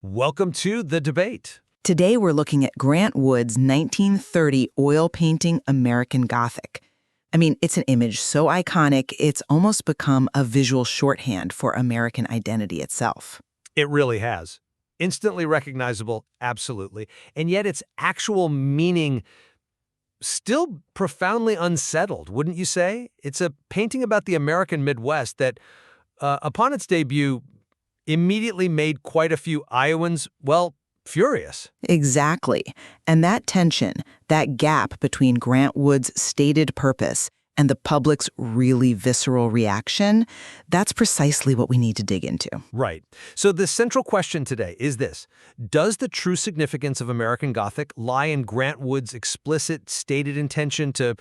Welcome to The Debate. Today we're looking at Grant Wood's 1930 oil painting American Gothic. I mean, it's an image so iconic, it's almost become a visual shorthand for American identity itself. It really has. Instantly recognizable, absolutely. And yet its actual meaning still profoundly unsettled, wouldn't you say? It's a painting about the American Midwest that, upon its debut, immediately made quite a few Iowans, well, furious. Exactly. And that tension, that gap between Grant Wood's stated purpose and the public's really visceral reaction, that's precisely what we need to dig into. Right. So the central question today is this. Does the true significance of American Gothic lie in Grant Wood's explicit, stated intention to,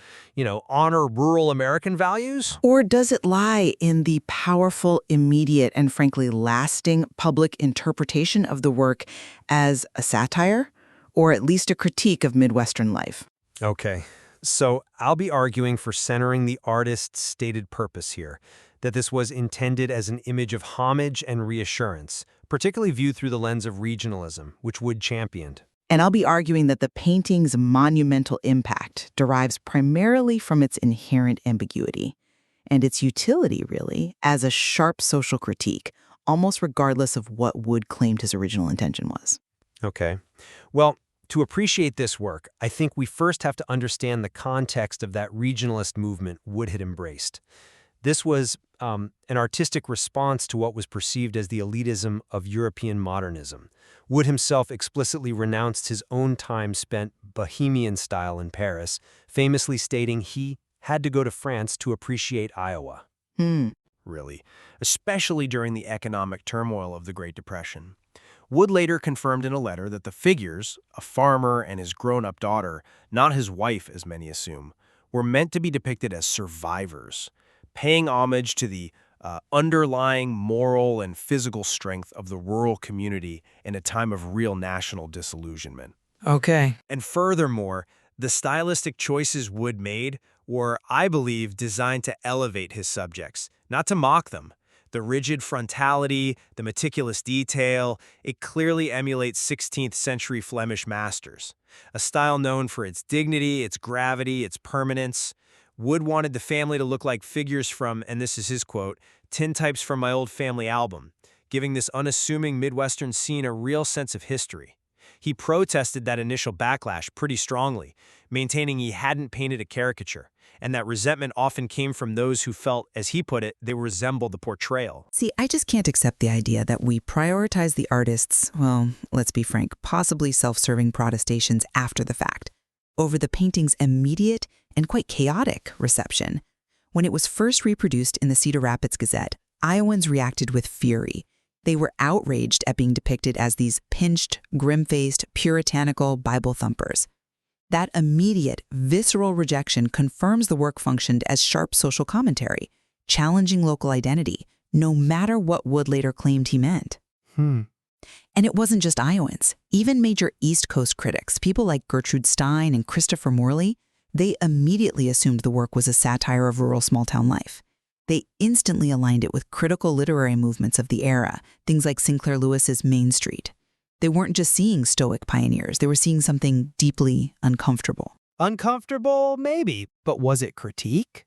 honor rural American values? Or does it lie in the powerful, immediate, and frankly lasting public interpretation of the work as a satire, or at least a critique of Midwestern life? Okay. So I'll be arguing for centering the artist's stated purpose here, that this was intended as an image of homage and reassurance, particularly viewed through the lens of regionalism, which Wood championed. And I'll be arguing that the painting's monumental impact derives primarily from its inherent ambiguity and its utility, really, as a sharp social critique, almost regardless of what Wood claimed his original intention was. Okay. Well, to appreciate this work, I think we first have to understand the context of that regionalist movement Wood had embraced. This was an artistic response to what was perceived as the elitism of European modernism. Wood himself explicitly renounced his own time spent bohemian style in Paris, famously stating he had to go to France to appreciate Iowa. Really, especially during the economic turmoil of the Great Depression. Wood later confirmed in a letter that the figures, a farmer and his grown-up daughter, not his wife as many assume, were meant to be depicted as survivors, paying homage to the underlying moral and physical strength of the rural community in a time of real national disillusionment. Okay. And furthermore, the stylistic choices Wood made were, I believe, designed to elevate his subjects, not to mock them. The rigid frontality, the meticulous detail, it clearly emulates 16th century Flemish masters. A style known for its dignity, its gravity, its permanence. Wood wanted the family to look like figures from, and this is his quote, "tintypes from my old family album," giving this unassuming Midwestern scene a real sense of history. He protested that initial backlash pretty strongly, maintaining he hadn't painted a caricature, and that resentment often came from those who felt, as he put it, they resembled the portrayal. See, I just can't accept the idea that we prioritize the artist's, well, let's be frank, possibly self-serving protestations after the fact, over the painting's immediate and quite chaotic reception. When it was first reproduced in the Cedar Rapids Gazette, Iowans reacted with fury. They were outraged at being depicted as these pinched, grim-faced, puritanical Bible thumpers. That immediate, visceral rejection confirms the work functioned as sharp social commentary, challenging local identity, no matter what Wood later claimed he meant. And it wasn't just Iowans. Even major East Coast critics, people like Gertrude Stein and Christopher Morley, they immediately assumed the work was a satire of rural small-town life. They instantly aligned it with critical literary movements of the era, things like Sinclair Lewis's Main Street. They weren't just seeing stoic pioneers, they were seeing something deeply uncomfortable. Uncomfortable, maybe, but was it critique?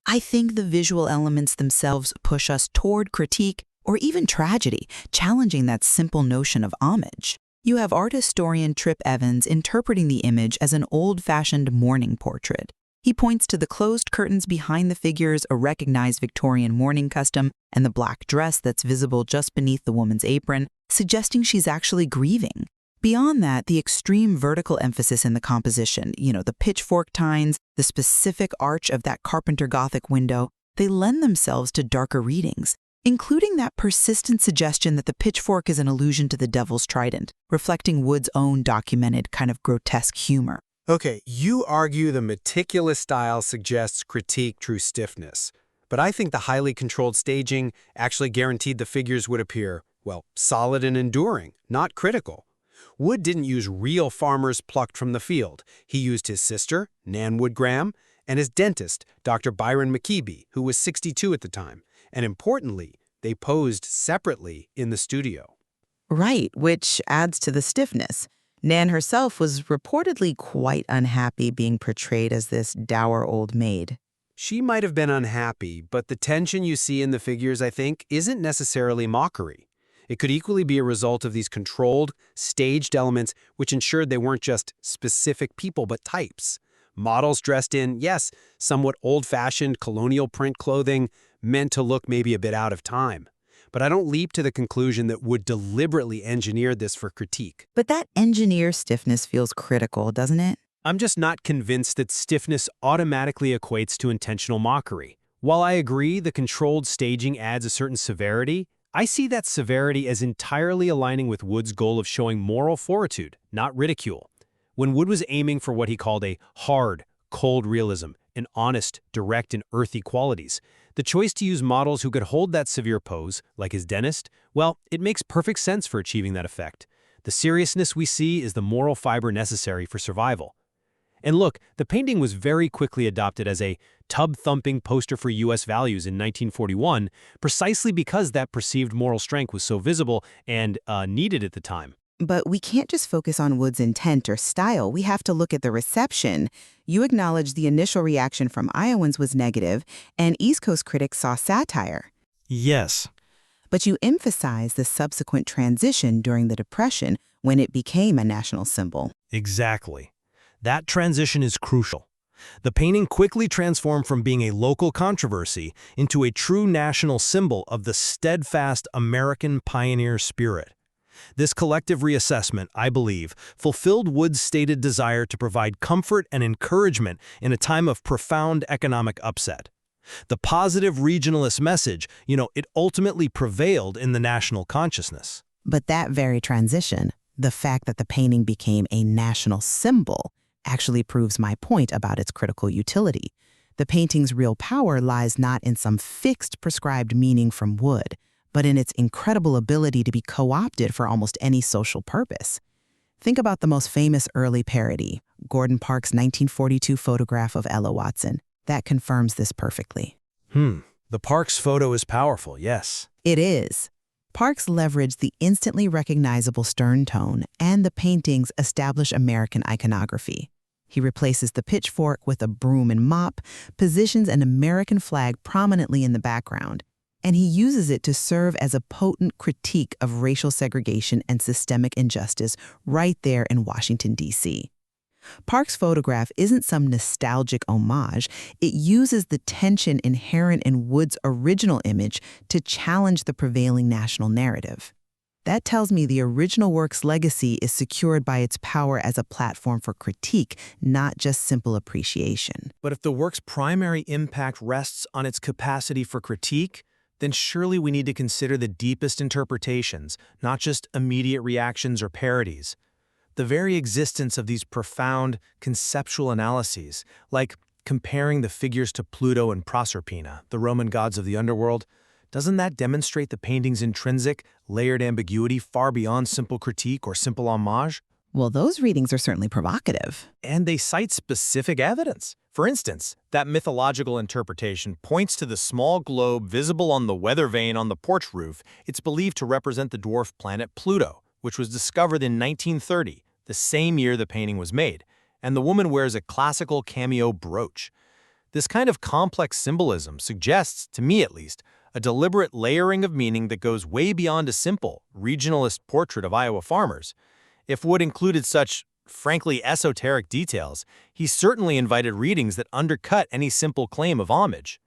I think the visual elements themselves push us toward critique or even tragedy, challenging that simple notion of homage. You have art historian Trip Evans interpreting the image as an old-fashioned mourning portrait. He points to the closed curtains behind the figures, a recognized Victorian mourning custom, and the black dress that's visible just beneath the woman's apron, suggesting she's actually grieving. Beyond that, the extreme vertical emphasis in the composition, the pitchfork tines, the specific arch of that Carpenter Gothic window, they lend themselves to darker readings, including that persistent suggestion that the pitchfork is an allusion to the Devil's Trident, reflecting Wood's own documented kind of grotesque humor. Okay, you argue the meticulous style suggests critique true stiffness, but I think the highly controlled staging actually guaranteed the figures would appear, well, solid and enduring, not critical. Wood didn't use real farmers plucked from the field. He used his sister, Nan Wood Graham, and his dentist, Dr. Byron McKeeby, who was 62 at the time. And importantly, they posed separately in the studio. Right, which adds to the stiffness. Nan herself was reportedly quite unhappy being portrayed as this dour old maid. She might have been unhappy, but the tension you see in the figures, I think, isn't necessarily mockery. It could equally be a result of these controlled, staged elements which ensured they weren't just specific people but types. Models dressed in, yes, somewhat old-fashioned colonial print clothing, meant to look maybe a bit out of time. But I don't leap to the conclusion that Wood deliberately engineered this for critique. But that engineer stiffness feels critical, doesn't it? I'm just not convinced that stiffness automatically equates to intentional mockery. While I agree the controlled staging adds a certain severity, I see that severity as entirely aligning with Wood's goal of showing moral fortitude, not ridicule. When Wood was aiming for what he called a hard, cold realism, and honest, direct, and earthy qualities, the choice to use models who could hold that severe pose, like his dentist, well, it makes perfect sense for achieving that effect. The seriousness we see is the moral fiber necessary for survival. And look, the painting was very quickly adopted as a tub-thumping poster for U.S. values in 1941, precisely because that perceived moral strength was so visible and needed at the time. But we can't just focus on Wood's intent or style. We have to look at the reception. You acknowledged the initial reaction from Iowans was negative, and East Coast critics saw satire. Yes. But you emphasize the subsequent transition during the Depression when it became a national symbol. Exactly. That transition is crucial. The painting quickly transformed from being a local controversy into a true national symbol of the steadfast American pioneer spirit. This collective reassessment, I believe, fulfilled Wood's stated desire to provide comfort and encouragement in a time of profound economic upset. The positive regionalist message, it ultimately prevailed in the national consciousness. But that very transition, the fact that the painting became a national symbol, actually proves my point about its critical utility. The painting's real power lies not in some fixed prescribed meaning from Wood, but in its incredible ability to be co-opted for almost any social purpose. Think about the most famous early parody, Gordon Parks' 1942 photograph of Ella Watson. That confirms this perfectly. The Parks photo is powerful, yes. It is. Parks leveraged the instantly recognizable stern tone and the painting's established American iconography. He replaces the pitchfork with a broom and mop, positions an American flag prominently in the background, and he uses it to serve as a potent critique of racial segregation and systemic injustice right there in Washington, D.C. Parks' photograph isn't some nostalgic homage. It uses the tension inherent in Wood's original image to challenge the prevailing national narrative. That tells me the original work's legacy is secured by its power as a platform for critique, not just simple appreciation. But if the work's primary impact rests on its capacity for critique, then surely we need to consider the deepest interpretations, not just immediate reactions or parodies. The very existence of these profound conceptual analyses, like comparing the figures to Pluto and Proserpina, the Roman gods of the underworld, doesn't that demonstrate the painting's intrinsic, layered ambiguity far beyond simple critique or simple homage? Well, those readings are certainly provocative. And they cite specific evidence. For instance, that mythological interpretation points to the small globe visible on the weather vane on the porch roof. It's believed to represent the dwarf planet Pluto, which was discovered in 1930, the same year the painting was made, and the woman wears a classical cameo brooch. This kind of complex symbolism suggests, to me at least, a deliberate layering of meaning that goes way beyond a simple, regionalist portrait of Iowa farmers. If Wood included such, frankly, esoteric details, he certainly invited readings that undercut any simple claim of homage.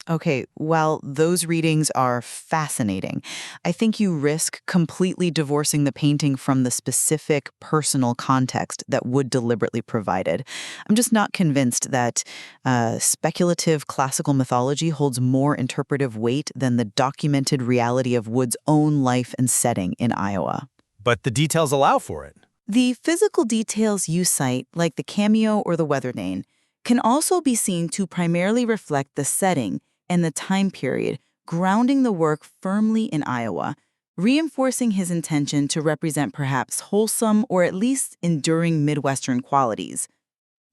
Okay, well, those readings are fascinating. I think you risk completely divorcing the painting from the specific personal context that Wood deliberately provided. I'm just not convinced that speculative classical mythology holds more interpretive weight than the documented reality of Wood's own life and setting in Iowa. But the details allow for it. The physical details you cite, like the cameo or the weather vane, can also be seen to primarily reflect the setting and the time period, grounding the work firmly in Iowa, reinforcing his intention to represent perhaps wholesome or at least enduring Midwestern qualities.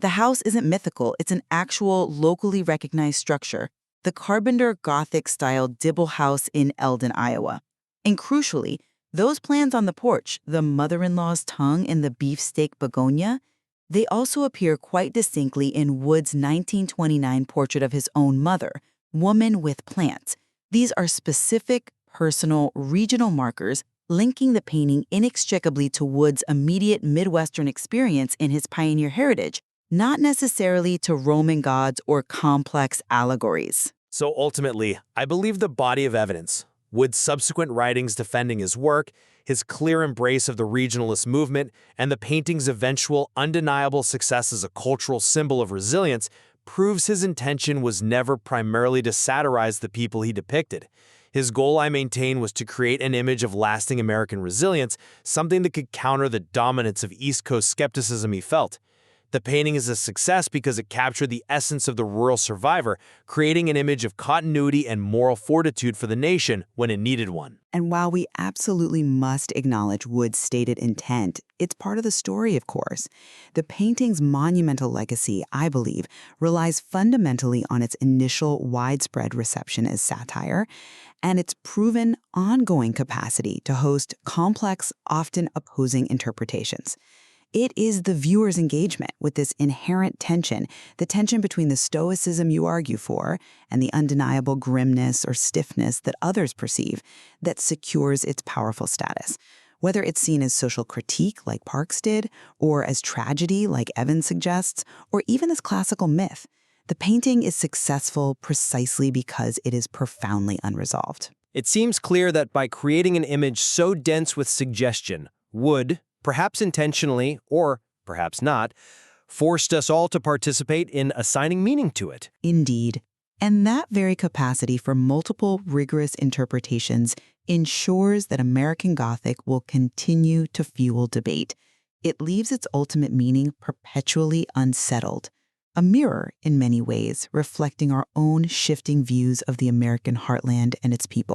The house isn't mythical, it's an actual, locally recognized structure, the Carpenter Gothic-style Dibble House in Eldon, Iowa. And crucially, Those plans on the porch, the mother-in-law's tongue and the beefsteak begonia, they also appear quite distinctly in Wood's 1929 portrait of his own mother, Woman with Plants. These are specific, personal, regional markers linking the painting inextricably to Wood's immediate Midwestern experience in his pioneer heritage, not necessarily to Roman gods or complex allegories. So ultimately, I believe the body of evidence, Wood's subsequent writings defending his work, his clear embrace of the regionalist movement, and the painting's eventual undeniable success as a cultural symbol of resilience proves his intention was never primarily to satirize the people he depicted. His goal, I maintain, was to create an image of lasting American resilience, something that could counter the dominance of East Coast skepticism he felt. The painting is a success because it captured the essence of the rural survivor, creating an image of continuity and moral fortitude for the nation when it needed one. And while we absolutely must acknowledge Wood's stated intent, it's part of the story, of course. The painting's monumental legacy, I believe, relies fundamentally on its initial widespread reception as satire and its proven ongoing capacity to host complex, often opposing interpretations. It is the viewer's engagement with this inherent tension, the tension between the stoicism you argue for and the undeniable grimness or stiffness that others perceive, that secures its powerful status. Whether it's seen as social critique, like Parks did, or as tragedy, like Evans suggests, or even as classical myth, the painting is successful precisely because it is profoundly unresolved. It seems clear that by creating an image so dense with suggestion, Wood, perhaps intentionally, or perhaps not, forced us all to participate in assigning meaning to it. Indeed. And that very capacity for multiple rigorous interpretations ensures that American Gothic will continue to fuel debate. It leaves its ultimate meaning perpetually unsettled, a mirror in many ways reflecting our own shifting views of the American heartland and its people.